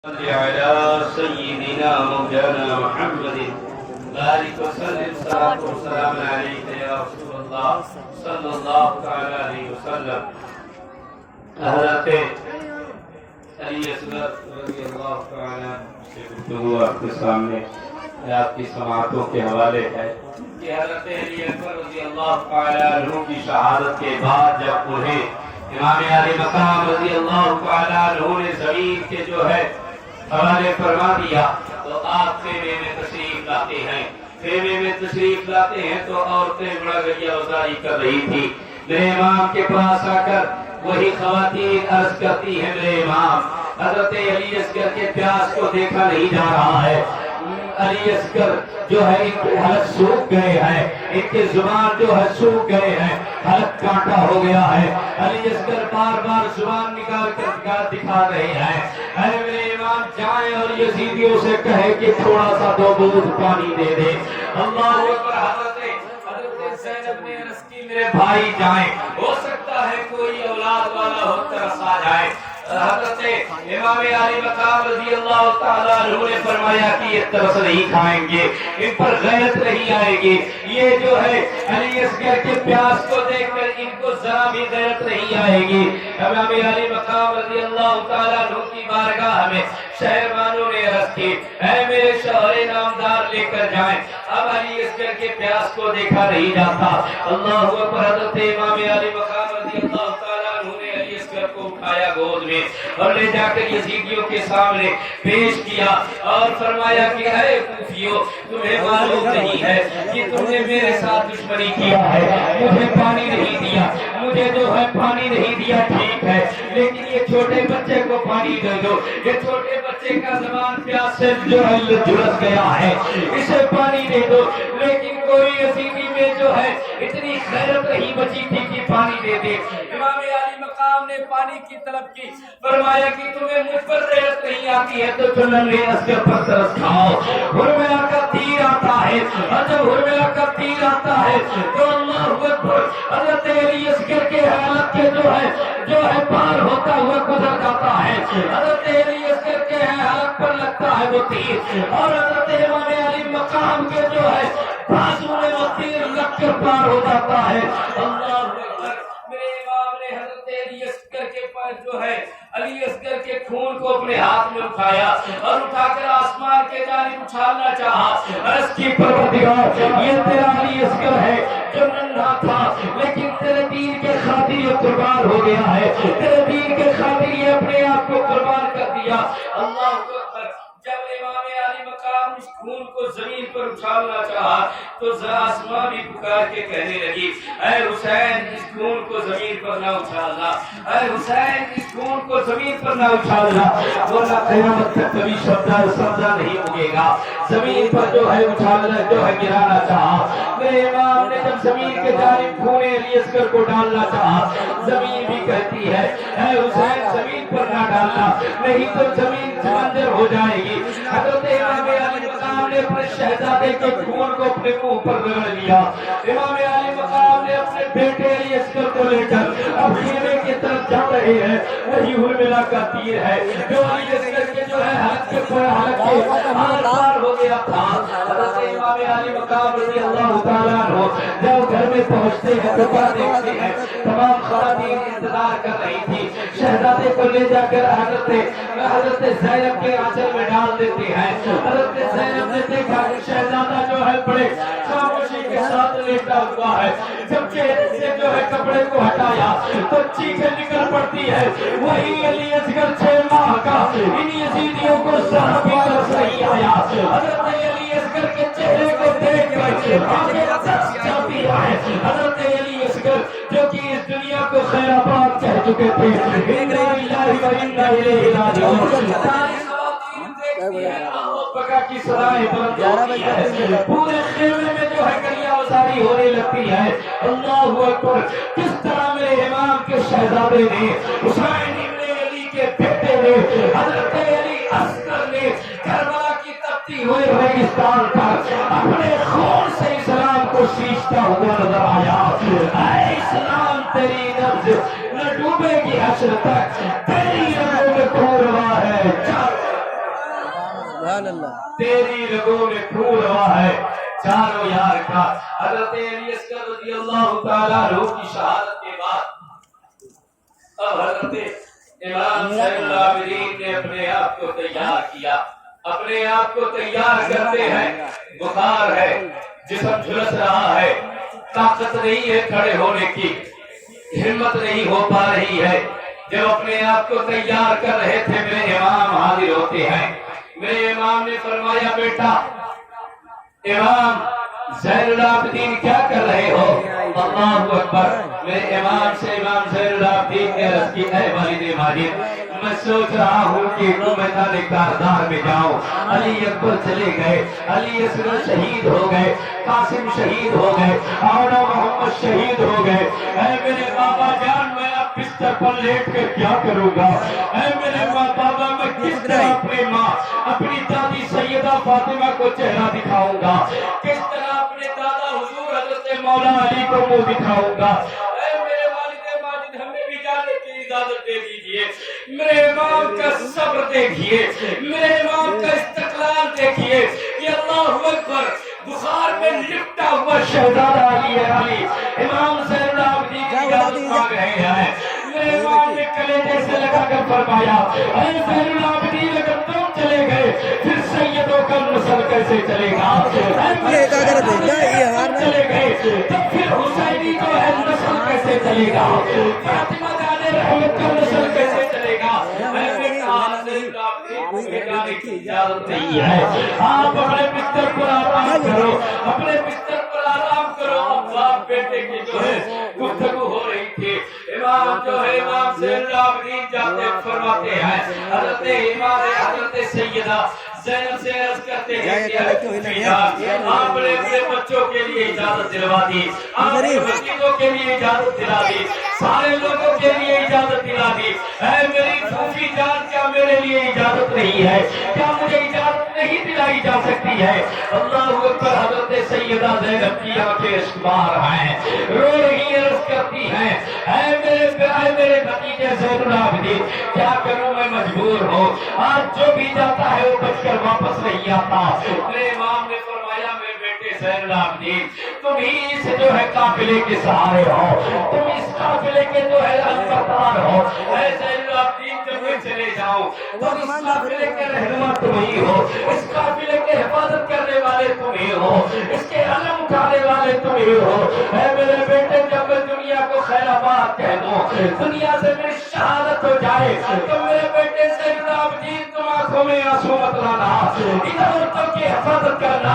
صل على سيدنا مولانا محمد بارك وسلم صلاة والسلام عليك يا رسول الله صلی اللہ تعالی علیہ وسلم. حضرت علی اصغر رضی اللہ تعالی سے گفتگو آپ کے سامنے آپ کی سماعتوں کے حوالے ہے کہ حضرت علی اکبر رضی اللہ تعالی عنہ کی شہادت کے بعد جب انہیں امام علی مقام رضی اللہ تعالی عنہ نے زمین کے جو ہے حوالے فرما دیا تو آپ خیمے میں تشریف لاتے ہیں. خیمے میں تشریف لاتے ہیں تو عورتیں بڑا گریا وزاری کر رہی تھی. میرے امام کے پاس آ کر وہی خواتین عرض کرتی ہیں میرے امام حضرت علی اصغر کے پیاس کو دیکھا نہیں جا رہا ہے. علی اصغر جو ہے ان کے حلق سوکھ گئے ہیں, ان کے زبان جو ہے سوکھ گئے ہیں, حلق کانٹا ہو گیا ہے. علی اصغر بار بار زبان نکال کر دکھا رہے ہیں. اے میرے امام جائیں اور یزیدیوں سے کہے کہ تھوڑا سا دو بوند پانی دے دے. اللہ اکبر. حضرت زینب نے عرض کی میرے بھائی جائیں, ہو سکتا ہے کوئی اولاد والا ہو ترس آ جائے. حضرت امام علی مقام رضی اللہ تعالیٰ عنہ نے فرمایا کہ یہ ترس نہیں کھائیں گے, ان پر غیرت نہیں آئے گی. یہ جو ہے علی اصغر کے پیاس کو دیکھ کر ان کو ذرا بھی غیرت نہیں آئے گی. امام علی مقام رضی اللہ تعالیٰ عنہ کی بارگاہ میں شہربانوں نے عرض کی اے میرے شوہر نامدار لے کر جائیں. اب علی اصغر کے پیاس کو دیکھا نہیں جاتا. اللہ اکبر. حضرت امام علی مقام رضی اللہ تعالیٰ عنہ نے علی اصغر کو اٹھایا گود میں اور لے جا کر یزیدیوں کے سامنے پیش کیا اور فرمایا کہ اے کوفیو, تمہیں معلوم نہیں ہے کہ تم نے میرے ساتھ دشمنی کیا ہے, مجھے پانی نہیں دیا, مجھے جو ہے پانی نہیں دیا ٹھیک ہے, لیکن یہ چھوٹے بچے کو پانی دے دو. یہ چھوٹے بچے کا زبان پیاس سے جو ہے جھلس گیا ہے, اسے پانی دے دو. لیکن کوئی یزیدی میں جو ہے اتنی غیرت نہیں بچی تھی کہ پانی دے دے. امام علی مقام نے پانی کی طلب کی, فرمایا کہ تمہیں مجھ پر غیرت نہیں آتی ہے تو چلو لے اصغر پر ترس کھاؤ. حرملہ کا تیر آتا ہے اور جب حرملہ کا تیر آتا ہے تو اللہ اکبر حضرت علی اصغر کے حالت کے جو ہے پار ہوتا ہوا گزر جاتا ہے. حضرت علی اصغر کے حالت پر لگتا ہے وہ تیر اور حضرت امام علی مقام کے جو ہے بازو میں وہ تیر لگ کر پار ہو جاتا ہے. اللہ اکبر. میرے امام نے حضرت علی اصغر کے پاس جو ہے علی اصغر کے خون کو اپنے ہاتھ میں اٹھایا اور اٹھا کر آسمان کے جانب اچھالنا چاہا. عرض کی پروردگار, یہ تیرا علی اصغر ہے جو ننھا تھا لیکن تیرے دین کے خاطر یہ قربان ہو گیا ہے, تیرے دین کے خاطر یہ اپنے آپ کو قربان کر دیا. اللہ اکبر. جب امام علی مقام اس خون کو زمین پر اچھالنا چاہا تو آسمان بھی پکار کے کہنے لگی اے حسین اس خون کو زمین پر نہ اچھالنا, اے حسین اس خون کو زمین پر نہ اچھالنا, ورنہ قیامت تک کبھی سبزہ نہیں اگے گا. زمین پر جو ہے اچھالنا جو ہے گرانا چاہا. میرے امام نے جب زمین کے جانب خون علی اصغر کو ڈالنا چاہا, زمین بھی کہتی ہے اے حسین زمین پر نہ ڈالنا, نہیں تو زمین بنجر ہو جائے گی. حضرت امام علی مقام نے اپنے شہزادے کے خون کو اپنے منہ پر رگڑ لیا. امام علی مقام نے اپنے بیٹے علی اصغر کو لے کر اب خیمے کی طرف جا رہے ہیں. وہی حرملہ کا تیر ہے جو علی اصغر کے جو ہے حلق کے آر ہو گیا تھا. حضرت امام علی مقام رضی اللہ تعالیٰ عنہ جب گھر میں پہنچتے ہیں تو کیا دیکھتے ہیں, تمام خواتین انتظار کر رہی تھی. شہزادے کو لے جا کر حضرت زینب کے آنچل میں ڈال دیتے ہیں. حضرت زینب نے دیکھا کہ شہزادہ جو ہے بڑے خاموشی کے ساتھ لیٹا ہوا ہے. جب چہرے سے جو ہے کپڑے کو ہٹایا تو چیخیں نکل پڑتی ہے. وہی علی اصغر 6 ماہ کا ان یزیدیوں کو ذرا بھی ترس نہیں آیا. حضرت علی اصغر کے چہرے کو دیکھ کر آنکھیں ترس جاتی ہے. حضرت علی اصغر جو کہ اس دنیا کو خیر آباد کہہ چکے تھے, انا للہ و انا الیہ راجعون. کی سدائیں بلند ہوتی ہے, پورے خیمے میں جو ہے گریا وزاری ہونے لگتی ہے. اللہ اکبر. کس طرح میرے امام کے شہزادے نے, حسین ابن علی کے بیٹے نے, حضرت علی اصغر نے کربلا کی تپتی ہوئے ریگستان پر اپنے خون سے اسلام کو سینچتا ہوا نظر آیا. اے اسلام تیری نبض نہ ڈوبے گی حشر تک, تیری رگوں میں خون روا ہے. تیری رگوں میں خون روا ہے چاروں یار کا۔ حضرت علی اصغر رضی اللہ تعالیٰ عنہ کی شہادت کے بعد اب حضرت امام زین العابدین نے اپنے آپ کو تیار کیا، اپنے آپ کو تیار کرتے ہیں۔ بخار ہے، جسم جھلس رہا ہے، طاقت نہیں ہے کھڑے ہونے کی، ہمت نہیں ہو پا رہی ہے۔ جب اپنے آپ کو تیار کر رہے تھے میرے امام حاضر ہوتے ہیں۔ میرے امام نے فرمایا بیٹا امام زین العابدین کیا کر رہے ہو؟ اللہ اکبر۔ میرے امام سے امام زین العابدین نے عرض کی اے والد ماجد میں سوچ رہا ہوں کہ میدان کارزار میں جاؤں۔ علی اکبر چلے گئے، علی اصغر شہید ہو گئے، قاسم شہید ہو گئے، اولا محمد شہید ہو گئے۔ اے میرے بابا جان میں اب بستر پر لیٹ کر کیا کروں گا؟ اے میرے بابا میں کس طرح اپنی ماں اپنی دادی سیدہ فاطمہ کو چہرہ دکھاؤں گا؟ کس طرح اپنے دادا حضور حضرت مولا علی کو منہ دکھاؤں گا؟ اے میرے والد ماجد ہمیں بھی جانے کی اجازت دے دیجئے۔ میرے امام کا صبر دیکھیے، میرے امام کا استقلال دیکھیے کہ اللہ اکبر بخار میں لپٹا ہوا شہزادہ علی امام زین العابدین کی اجازت مانگ رہے ہیں۔ میرے امام نے کلیجے سے لگا کر فرمایا اے زین العابدین اگر تم چلے گئے پھر سیدوں کا نسل کیسے چلے گا؟ چلے گئے تب پھر حسینی جو ہے نسل کیسے چلے گا؟ فاطمہ جان رحمت کا نسل کیسے چلے گا؟ جانے کی اجازت نہیں ہے۔ آپ اپنے بستر پر آرام کرو، اپنے بستر پر آرام کرو۔ اب باپ بیٹے کی جو ہے گفتگو ہو رہی تھی۔ امام جو ہے امام زین العابدین جاتے فرماتے ہیں حضرت امام حضرت سیدہ زینب سے عرض کرتے ہیں کہ آپ نے اپنے بچوں کے لیے اجازت دلوا دی، آپ نے بچوں کے لیے اجازت دلا دی، سارے لوگوں کے لیے اجازت دلا دی۔ اے میری پھوپھی جان کیا میرے لیے اجازت نہیں ہے؟ کیا مجھے اجازت نہیں دلائی جا سکتی ہے؟ اللہ اکبر۔ حضرت سیدہ زینب کی آنکھیں اشکبار ہیں، رو رہی عرض کرتی ہیں اے میرے بھتیجے زین العابدین کیا کروں میں مجبور ہوں، آج جو بھی جاتا ہے وہ بچ کر واپس نہیں آتا۔ میرے امام نے فرمایا میرے بیٹے زین العابدین تم ہی اس جو ہے قافلے کے سہارے ہو، تم اس قافلے کے جو ہے الفتار ہو۔ اے زین العابدین جب میں چلے جاؤں تو اس قافلے کے رہنما تم ہی ہو، اس قافلے کے حفاظت کرنے والے تم ہی ہو، اس کے علم اٹھانے والے تم ہی ہو۔ اے میرے بیٹے جب میں دنیا کو خیر آباد کہہ دوں، دنیا سے میری شہادت ہو جائے تو میرے بیٹے زین العابدین تم آنکھوں میں آنسو مت لانا، ادھر عورتوں کی حفاظت کرنا،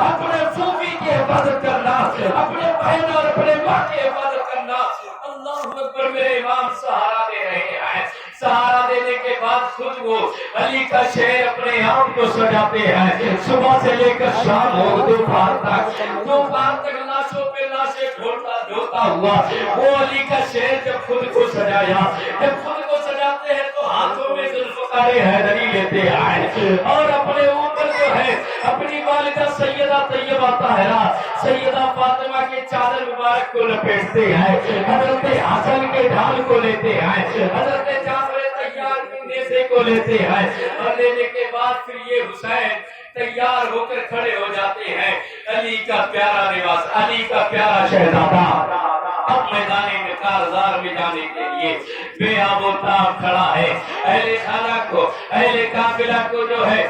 اپنے پھوپھی کی حفاظت کرنا، اپنے بہن اور اپنے ماں کی حفاظت کرنا۔ اللہ اکبر۔ میرے امام سہارا دے رہے ہیں، سہارا دینے کے بعد خود وہ علی کا شعر اپنے آپ کو سجاتے ہیں۔ صبح سے لے کر شام ہو دوپہر تک لاشوں پہ لاشیں ڈھوتا ہوا وہ علی کا شعر جب خود کو سجایا، جب خود کو سجاتے ہیں تو ہاتھوں میں ذوالفقار حیدری لیتے ہیں اور اپنے اوپر جو ہے اپنی والدہ سیدہ طیبہ طاہرہ سیدہ فاطمہ کے چادر مبارک کو لپیٹتے ہیں، حضرت حسن کے ڈھال کو لیتے ہیں، حضرت جعفر تیار کے نیزے کو لیتے ہیں اور لینے کے بعد پھر یہ حسین تیار ہو کر کھڑے ہو جاتے ہیں۔ علی کا پیارا لباس، علی کا پیارا شہزادہ اب میدان کارزار میں جانے کے لیے بے آب و تاب کھڑا ہے۔ اہل خانہ کو اہل قافلہ کو جو ہے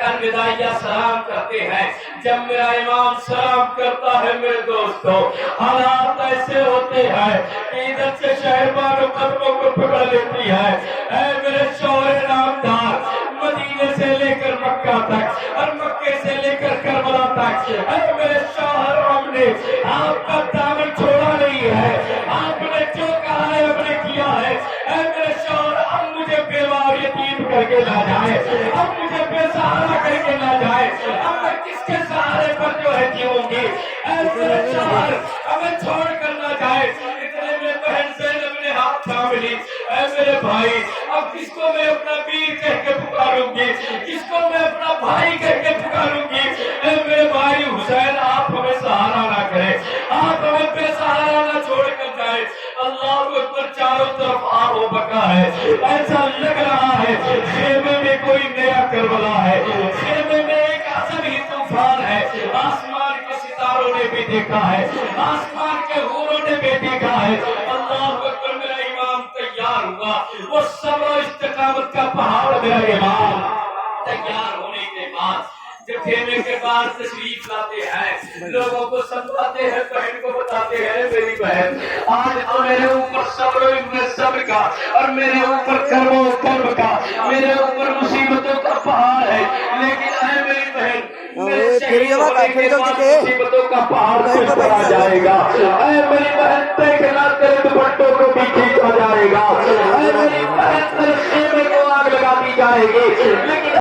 الوداعیہ سلام کرتے ہیں۔ جب میرا امام سلام کرتا ہے میرے دوستو حالات ایسے ہوتے ہیں کہ ادھر سے شہربانو قدموں کو پکڑ لیتی ہے۔ اے میرے شوہر نامدار مدینے سے لے کر مکہ تک اور مکے سے لے کر کربلا تک، اے میرے شوہر ہم نے آپ کا دامن چھوڑا نہیں ہے، آپ نے جو کہا ہے ہم نے کیا ہے۔ اے میرے شوہر اب مجھے بیوہ اور یتیم کر کے نہ جائے، اب مجھے بے سہارا کر کے نہ جائے، اب میں کس کے سہارے پر جو ہے جیوں گی۔ اے میرے شوہر ہمیں چھوڑ کر نہ جائے۔ اتنے میں بہن زینب نے ہاتھ تھام لی۔ اے میرے بھائی اب کس کو میں اپنا ویر کہہ کے پکاروں گی، کس کو میں اپنا بھائی کہہ کے پکاروں گی۔ اے میرے بھائی حسین آپ ہمیں سہارا نہ کرے، آپ ہمیں بے سہارا نہ چھوڑ کر جائے۔ اللہ اکبر۔ چاروں طرف آب و بقا ہے، ایسا لگ رہا ہے خیمے میں کوئی نیا کربلا ہے، خیمے دیکھا ہے، آسمان کے حوروں نے بھی دیکھا ہے۔ اللہ اکبر، میرا امام تیار ہوا، وہ صبر و استقامت کا پہاڑ میرا امام تیار ہونے کے بعد جب پھیرنے کے بعد تشریف لاتے ہیں، لوگوں کو سمجھاتے ہیں، بہن کو بتاتے ہیں، میری بہن آج تو میرے اوپر صبر کا اور میرے اوپر کرم و کرب کا، میرے اوپر مصیبتوں کا پہاڑ ہے، لیکن اے میری بہن میرے شہید ہونے کے بعد مصیبتوں کا پہاڑ کس پر آ جائے گا؟ اے میری بہن دیکھنا تیرے دوپٹوں کو بھی کھینچا جائے گا، اے میری بہن تیرے خیمے کو آگ لگا دی جائے گی، لیکن